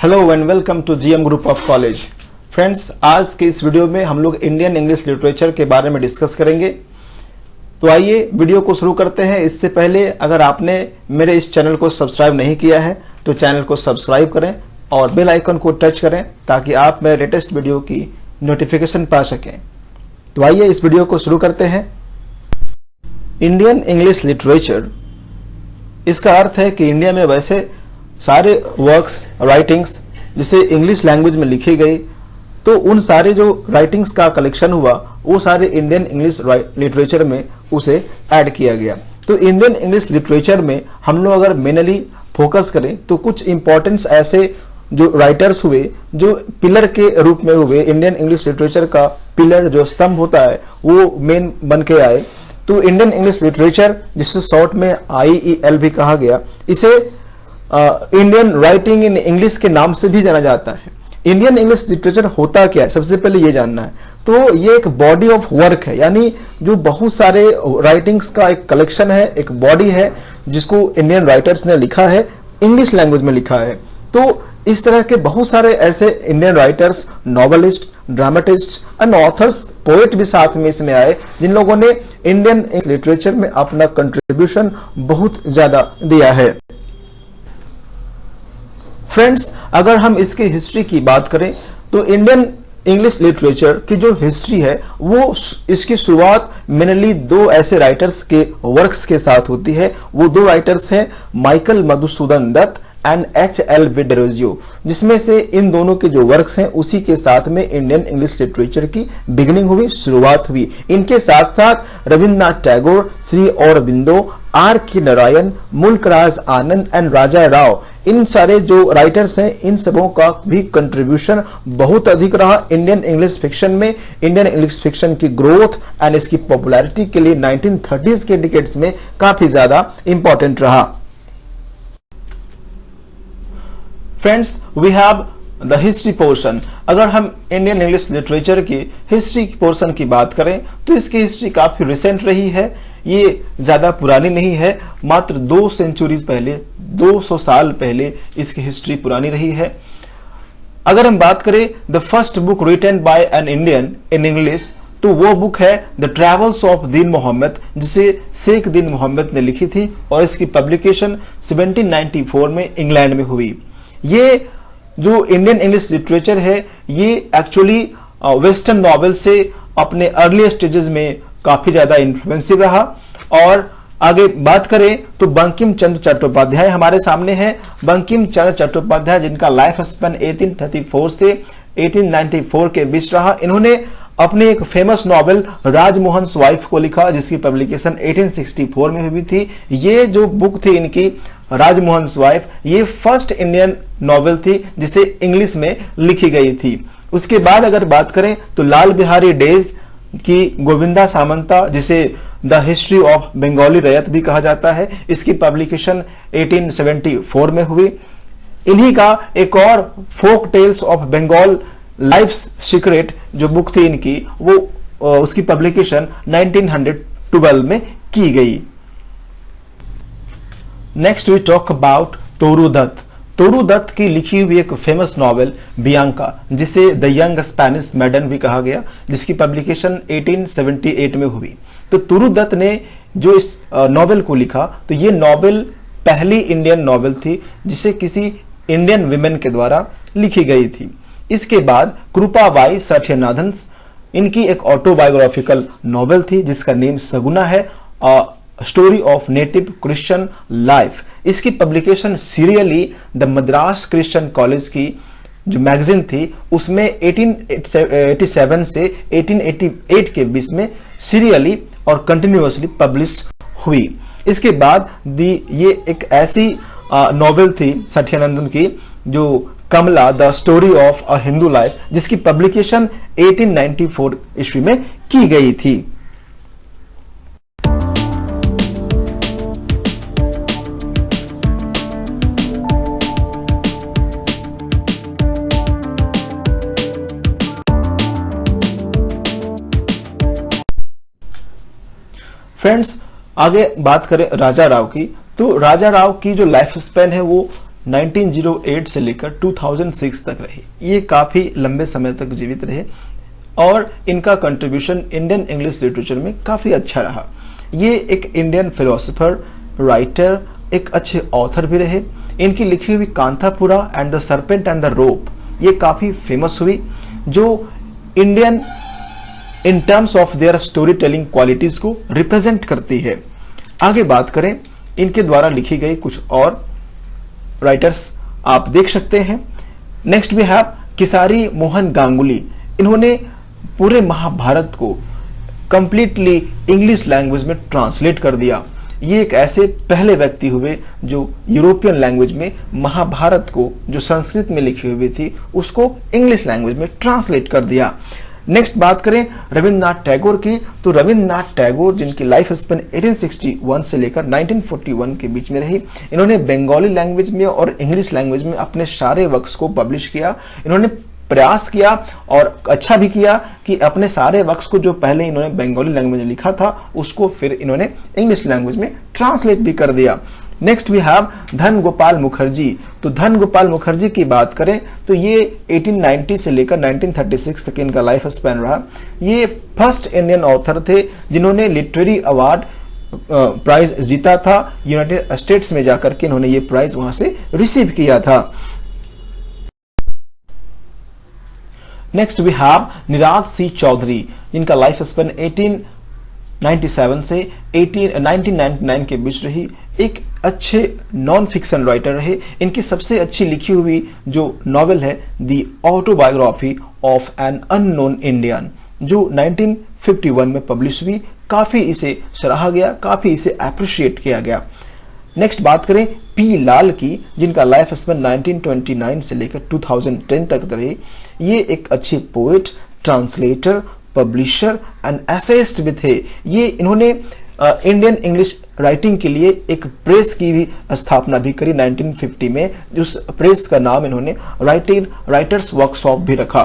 Hello and welcome to GM group of college. Friends, आज के इस वीडियो में हम लोग इंडियन इंग्लिश लिटरेचर के बारे में डिस्कस करेंगे। तो आइए वीडियो को शुरू करते हैं। इससे पहले अगर आपने मेरे इस चैनल को सब्सक्राइब नहीं किया है तो चैनल को सब्सक्राइब करें और बेल आइकन को टच करें ताकि आप मेरे लेटेस्ट वीडियो की नोटिफिकेशन पा सकें। तो आइए इस वीडियो को शुरू करते हैं। इंडियन इंग्लिश लिटरेचर, इसका अर्थ है कि इंडिया में वैसे सारे वर्क्स राइटिंग्स जिसे इंग्लिश लैंग्वेज में लिखी गई, तो उन सारे जो राइटिंग्स का कलेक्शन हुआ वो सारे इंडियन इंग्लिश लिटरेचर में उसे ऐड किया गया। तो इंडियन इंग्लिश लिटरेचर में हम लोग अगर मेनली फोकस करें तो कुछ इंपॉर्टेंट्स ऐसे जो राइटर्स हुए जो पिलर के रूप में हुए, इंडियन इंग्लिश लिटरेचर का पिलर जो स्तंभ होता है वो मेन बन के आए। तो इंडियन इंग्लिश लिटरेचर, जिसे शॉर्ट में IEL भी कहा गया, इसे इंडियन राइटिंग इन इंग्लिश के नाम से भी जाना जाता है। इंडियन इंग्लिश लिटरेचर होता क्या है, सबसे पहले ये जानना है। तो ये एक बॉडी ऑफ वर्क है, यानी जो बहुत सारे राइटिंग्स का एक कलेक्शन है, एक बॉडी है जिसको इंडियन राइटर्स ने लिखा है, इंग्लिश लैंग्वेज में लिखा है। तो इस तरह के बहुत सारे ऐसे Indian writers, novelist, dramatist and authors, poet भी साथ में इसमें आए, जिन लोगों ने इंडियन लिटरेचर में अपना कंट्रीब्यूशन बहुत ज्यादा दिया है। फ्रेंड्स, अगर हम इसकी हिस्ट्री की बात करें तो इंडियन इंग्लिश लिटरेचर की जो हिस्ट्री है वो इसकी शुरुआत मेनली दो ऐसे राइटर्स के वर्क्स के साथ होती है। वो दो राइटर्स हैं Michael Madhusudan Dutt and H.L. Derozio, जिसमें से इन दोनों के जो वर्क्स हैं उसी के साथ में इंडियन इंग्लिश लिटरेचर की बिगिनिंग हुई, शुरुआत हुई। इनके साथ साथ रविन्द्रनाथ टैगोर, श्री अरबिंदो, R.K. नारायण, मुल्कराज आनंद एंड राजा राव, इन सारे जो राइटर्स हैं इन सबों का भी कंट्रीब्यूशन बहुत अधिक रहा इंडियन इंग्लिश फिक्शन में। इंडियन इंग्लिश फिक्शन की ग्रोथ एंड इसकी पॉपुलैरिटी के लिए 1930s के डिकेड्स में काफी ज्यादा इंपॉर्टेंट रहा। Friends, we have the history portion. अगर हम इंडियन इंग्लिश लिटरेचर की हिस्ट्री पोर्शन की बात करें तो इसकी हिस्ट्री काफी रिसेंट रही है, ये ज्यादा पुरानी नहीं है, मात्र 2 सेंचुरीज पहले, 200 साल पहले इसकी हिस्ट्री पुरानी रही है। अगर हम बात करें the first book written by an Indian in English, तो वो बुक है द ट्रेवल्स ऑफ दीन मोहम्मद, जिसे शेख दीन मोहम्मद ने लिखी थी और इसकी पब्लिकेशन 1794 में इंग्लैंड में हुई। ये जो इंडियन इंग्लिश लिटरेचर है ये एक्चुअली वेस्टर्न नॉवेल से अपने अर्ली स्टेजेस में काफी ज्यादा इन्फ्लुएंसिव रहा। और आगे बात करें तो बंकिम चंद्र चट्टोपाध्याय हमारे सामने हैं। बंकिम चंद्र चट्टोपाध्याय, जिनका लाइफ स्पेन 1834 से 1894 के बीच रहा, इन्होंने अपने एक फेमस नॉवेल राजमोहन्स वाइफ को लिखा, जिसकी पब्लिकेशन 1864 में हुई थी। ये जो बुक थी इनकी राजमोहन्स वाइफ, ये फर्स्ट इंडियन नॉवेल थी जिसे इंग्लिश में लिखी गई थी। उसके बाद अगर बात करें तो लाल बिहारी डेज की गोविंदा सामंता, जिसे the history of Bengali Rayat भी कहा जाता है, इसकी पब्लिकेशन 1874 में हुई। इन्हीं का एक और folk tales of Bengal life's secret जो बुक थी इनकी, वो उसकी पब्लिकेशन 1912 में की गई। Next we talk about Toru Dutt. Toru Dutt की लिखी हुई एक फेमस नॉवेल बियांका, जिसे द यंग स्पेनिश मैडन भी कहा गया, जिसकी पब्लिकेशन 1878 में हुई। तो तोरू दत्त ने जो इस नॉवेल को लिखा, तो ये नॉवेल पहली इंडियन नॉवेल थी जिसे किसी इंडियन विमेन के द्वारा लिखी गई थी। इसके बाद कृपाबाई सत्यनाथन, इनकी एक ऑटोबायोग्राफिकल नॉवेल थी जिसका नेम सगुना है, story of native Christian life. इसकी publication serially the Madras Christian college की जो मैगजीन थी उसमें 1887 से 1888 के बीच में सीरियली और कंटिन्यूअसली पब्लिश हुई। इसके बाद ये एक ऐसी नॉवेल थी सत्यानंदन की जो Kamala the story of a Hindu life, जिसकी पब्लिकेशन 1894 ईस्वी में की गई थी। फ्रेंड्स, आगे बात करें राजा राव की, तो राजा राव की जो लाइफ स्पेन है वो 1908 से लेकर 2006 तक रहे। ये काफी लंबे समय तक जीवित रहे और इनका कंट्रीब्यूशन इंडियन इंग्लिश लिटरेचर में काफी अच्छा रहा। ये एक इंडियन फिलोसोफर, राइटर, एक अच्छे ऑथर भी रहे। इनकी लिखी हुई Kanthapura and the serpent and the rope ये काफी फेमस हुई, जो Indian in terms of their story telling qualities को रिप्रेजेंट करती है। आगे बात करें इनके द्वारा लिखी गई कुछ और राइटर्स आप देख सकते हैं। Next we have Kisari Mohan Ganguli. इन्होंने पूरे महाभारत को कंप्लीटली इंग्लिश लैंग्वेज में ट्रांसलेट कर दिया। ये एक ऐसे पहले व्यक्ति हुए जो यूरोपियन लैंग्वेज में महाभारत को, जो संस्कृत में लिखी हुई थी, उसको इंग्लिश लैंग्वेज में ट्रांसलेट कर दिया। नेक्स्ट बात करें रविंद्रनाथ टैगोर की, तो रविंद्रनाथ टैगोर जिनकी लाइफ स्पेन 1861 से लेकर 1941 के बीच में रही, इन्होंने बंगाली लैंग्वेज में और इंग्लिश लैंग्वेज में अपने सारे वर्क्स को पब्लिश किया। इन्होंने प्रयास किया और अच्छा भी किया कि अपने सारे वर्क्स को जो पहले इन्होंने बंगाली लैंग्वेज में लिखा था उसको फिर इन्होंने इंग्लिश लैंग्वेज में ट्रांसलेट भी कर दिया। नेक्स्ट वी हैव धन गोपाल मुखर्जी। तो धन गोपाल मुखर्जी की बात करें तो ये 1890 से लेकर 1936 तक इनका लाइफ स्पैन रहा। ये फर्स्ट इंडियन ऑथर थे जिन्होंने लिटरेरी अवार्ड प्राइज जीता था। यूनाइटेड स्टेट्स में जाकर के इन्होंने ये प्राइज वहां से रिसीव किया था। नेक्स्ट वी हैव निराज सी चौधरी, जिनका लाइफ स्पेन 1897 से 1999 के बीच रही। एक अच्छे नॉन फिक्शन राइटर रहे। इनकी सबसे अच्छी लिखी हुई जो नॉवेल है the autobiography of an unknown Indian, जो 1951 में पब्लिश हुई। काफी इसे सराहा गया, काफी इसे अप्रिशिएट किया गया। नेक्स्ट बात करें पी लाल की, जिनका लाइफ स्पेन 1929 से लेकर 2010 तक रही। ये एक अच्छे poet, translator, publisher and essayist भी थे। ये इन्होंने इंडियन इंग्लिश राइटिंग के लिए एक प्रेस की भी स्थापना भी करी 1950 में। उस प्रेस का नाम इन्होंने राइटर्स वर्कशॉप भी रखा।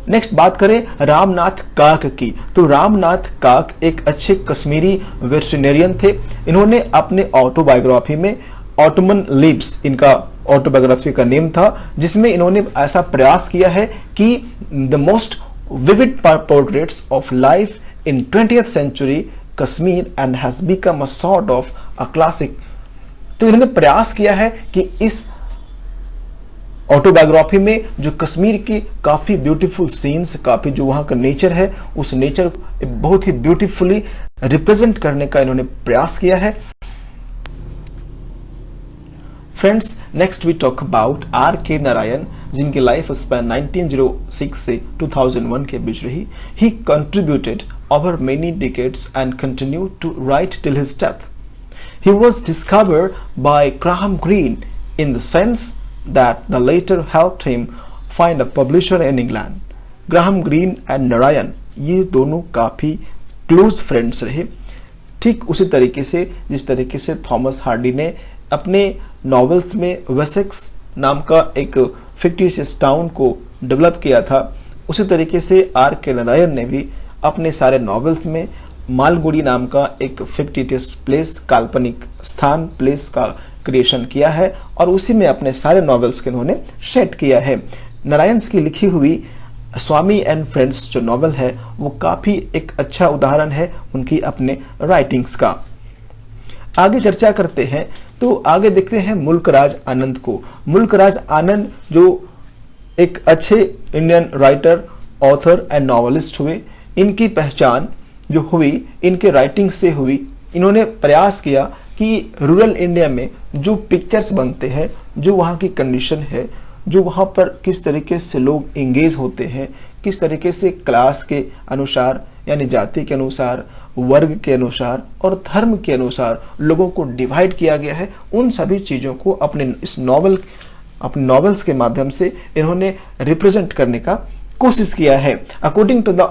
नेक्स्ट बात करें रामनाथ काक की, तो रामनाथ काक एक अच्छे कश्मीरी वेटरनेरियन थे। इन्होंने अपने ऑटोबायोग्राफी में ऑटोमन लीव्स इनका ऑटोबायोग्राफी का नेम था, जिसमें इन्होंने ऐसा प्रयास किया है कि the most vivid portraits of life in 20th century Kashmir and has become a sort of a classic. तो इन्होंने प्रयास किया है कि इस ऑटोबायोग्राफी में जो कश्मीर की काफी ब्यूटीफुल सीन्स, काफी जो वहां का नेचर है, उस नेचर को बहुत ही ब्यूटीफुली रिप्रेजेंट करने का इन्होंने प्रयास किया है। Friends, next we talk about R K Narayan, जिनकी लाइफ स्पैन 1906 से 2001 के बीच रही। ही contributed over many decades and continued to write till his death. He was discovered by Graham Greene in the sense that the latter helped him find a publisher in England. Graham Greene and Narayan ये दोनों काफी close friends रहे। ठीक उसी तरीके से जिस तरीके से थॉमस हार्डी ने अपने नॉवेल्स में वेसेक्स नाम का एक फिक्टिशियस टाउन को डेवलप किया था, उसी तरीके से आर के नारायण ने भी अपने सारे नॉवेल्स में मालगुड़ी नाम का एक फिक्टिशियस प्लेस, काल्पनिक स्थान, प्लेस का क्रिएशन किया है और उसी में अपने सारे नॉवेल्स के उन्होंने सेट किया है। नारायण की लिखी हुई स्वामी एंड फ्रेंड्स जो नॉवेल है वो काफी एक अच्छा उदाहरण है उनकी अपने राइटिंग्स का। आगे चर्चा करते हैं तो आगे देखते हैं मुल्कराज आनंद को। मुल्कराज आनंद जो एक अच्छे Indian writer, author and novelist हुए। इनकी पहचान जो हुई इनके राइटिंग से हुई। इन्होंने प्रयास किया कि रूरल इंडिया में जो पिक्चर्स बनते हैं, जो वहाँ की कंडीशन है, जो वहाँ पर किस तरीके से लोग एंगेज होते हैं, किस तरीके से क्लास के अनुसार यानी जाति के अनुसार, वर्ग के अनुसार और धर्म के अनुसार लोगों को डिवाइड किया गया है, उन सभी चीज़ों को अपने नॉवेल्स के माध्यम से इन्होंने रिप्रेजेंट करने का कोशिश किया है। According to the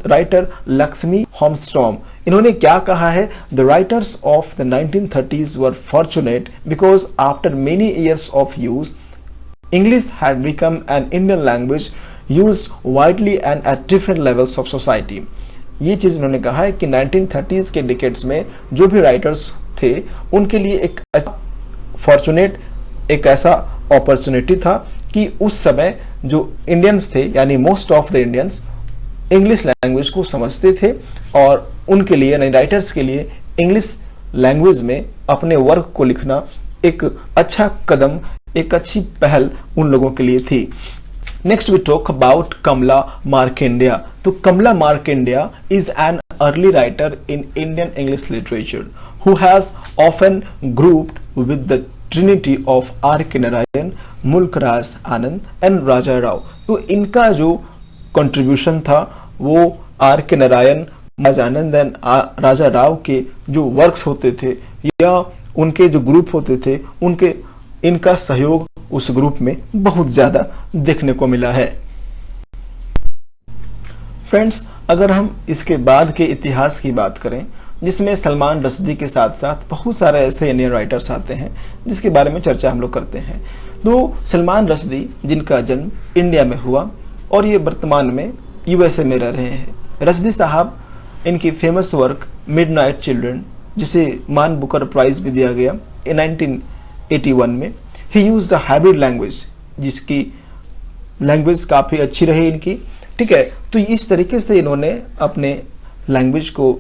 writer Lakshmi Holmstrom, इन्होंने क्या कहा है, the writers of the 1930s were fortunate because after many years of use English had become an Indian language used widely and at different levels of society. ये चीज इन्होंने कहा है कि 1930s के डिकेड्स में जो भी राइटर्स थे उनके लिए एक फॉर्चुनेट एक ऐसा अपॉर्चुनिटी था कि उस समय जो इंडियंस थे, यानी most of the Indians English language को समझते थे और उनके लिए, यानी राइटर्स के लिए इंग्लिश लैंग्वेज में अपने वर्क को लिखना एक अच्छा कदम, एक अच्छी पहल उन लोगों के लिए थी। Next we talk about Kamala Markandaya. तो Kamala Markandaya is an early writer in Indian English literature who has often grouped with the trinity of R K Narayan, मुल्क राज आनंद एंड राजा राव। तो इनका जो कंट्रीब्यूशन था वो are K Narayan, Anand and Raja Rao के जो वर्क्स होते थे या उनके जो ग्रुप होते थे, उनके इनका सहयोग उस ग्रुप में बहुत ज्यादा देखने को मिला है। फ्रेंड्स, अगर हम इसके बाद के इतिहास की बात करें, जिसमें सलमान रश्दी के साथ साथ बहुत सारे ऐसे इंडियन राइटर्स आते हैं जिसके बारे में चर्चा हम लोग करते हैं। तो सलमान रश्दी, जिनका जन्म इंडिया में हुआ और ये वर्तमान में यूएसए में रह रहे हैं। रश्दी साहब, इनकी फेमस वर्क मिडनाइट चिल्ड्रन, जिसे मान बुकर प्राइज भी दिया गया इन 1981 में। ही यूज्ड अ हाइब्रिड लैंग्वेज, जिसकी लैंग्वेज काफी अच्छी रही इनकी, ठीक है। तो इस तरीके से इन्होंने अपने लैंग्वेज को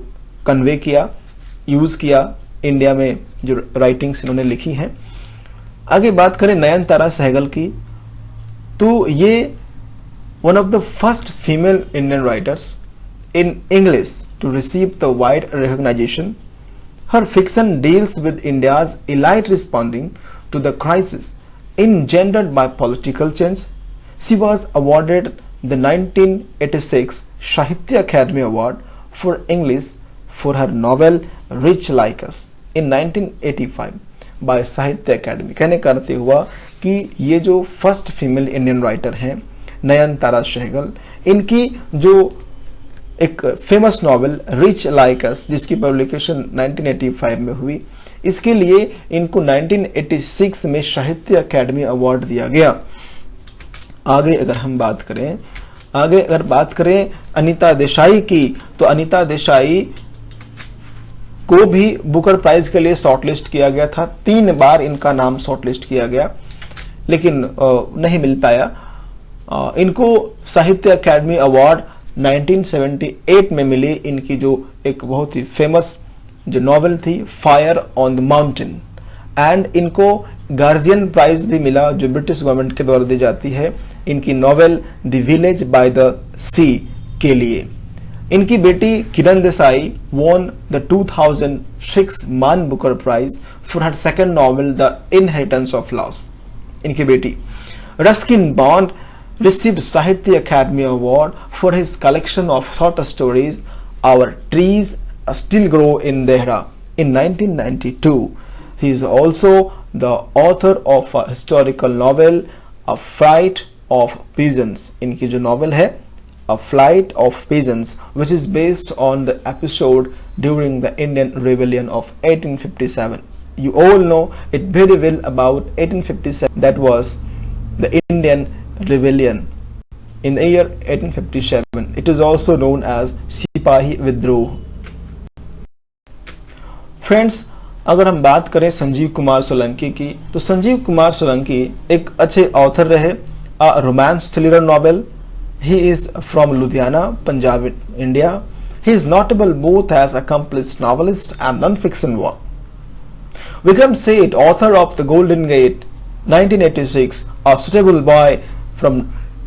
कन्वे किया, यूज किया इंडिया में जो राइटिंग्स इन्होंने लिखी हैं। आगे बात करें नयनतारा सहगल की, तो ये one of the first female Indian writers in English to receive the wide recognition. Her fiction deals with India's elite responding to the crisis engendered by political change. She was awarded the 1986 Sahitya Academy Award for English for her novel Rich Like Us in 1985 by Sahitya Academy। कहने का अर्थ हुआ कि ये जो first female Indian writer हैं नयनतारा सहगल, इनकी जो एक famous novel rich like us, जिसकी पब्लिकेशन 1985 में हुई, इसके लिए इनको 1986 में साहित्य अकेडमी अवार्ड दिया गया। आगे अगर बात करें अनीता देसाई की, तो अनीता देसाई को भी बुकर प्राइज के लिए शॉर्टलिस्ट किया गया था। 3 बार इनका नाम शॉर्टलिस्ट किया गया, लेकिन नहीं मिल पाया। इनको साहित्य अकेडमी अवार्ड 1978 में मिली इनकी जो एक बहुत ही फेमस जो नॉवेल थी fire on the mountain, and इनको गार्जियन प्राइज भी मिला जो ब्रिटिश गवर्नमेंट के द्वारा दी जाती है इनकी novel the village by the sea के लिए। इनकी बेटी Kiran Desai von the 2006 Man Booker prize for her second novel the inheritance of loss. इनकी बेटी Ruskin Bond received Sahitya Academy Award for his collection of short stories Our Trees Still Grow in Dehra in 1992. He is also the author of a historical novel A Flight of Pigeons। इनकी जो novel है A Flight of Pigeons, which is based on the episode during the Indian Rebellion of 1857. You all know it very well about 1857. That was the Indian Rebellion in the year 1857. It is also known as सिपाही विद्रोह। Friends, अगर हम बात करें संजीव कुमार सोलंकी की, तो संजीव कुमार सोलंकी एक अच्छे ऑथर रहे। A romance thriller novel. He is from Ludhiana, Punjab, India. He is notable both as accomplished novelist and non-fiction work. Vikram Seth, author of The Golden Gate 1986, A Suitable Boy from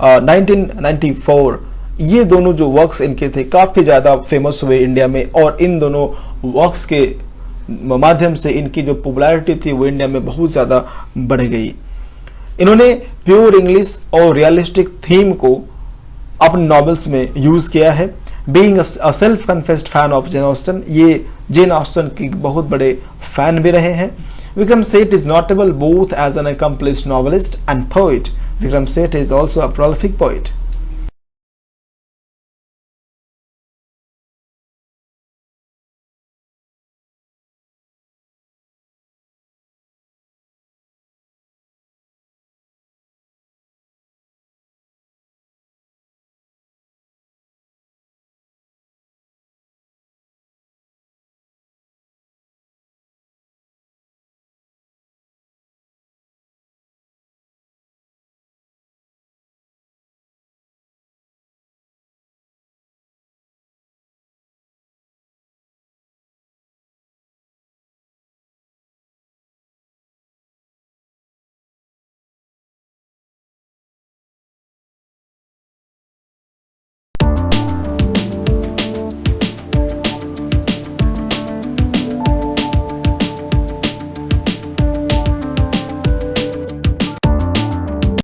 1994, ये दोनों जो वर्क्स इनके थे काफी ज्यादा famous हुए India में, और इन दोनों वर्क्स के माध्यम से इनकी जो पॉपुलैरिटी थी वो इंडिया में बहुत ज्यादा बढ़ गई। इन्होंने प्योर इंग्लिश और रियलिस्टिक थीम को अपने नॉवेल्स में यूज किया है। Being a self confessed fan of Jane Austen, ये जेन ऑस्टन की बहुत बड़े फैन भी रहे हैं। Vikram Seth is notable both as an accomplished novelist and poet. Vikram Seth is also a prolific poet.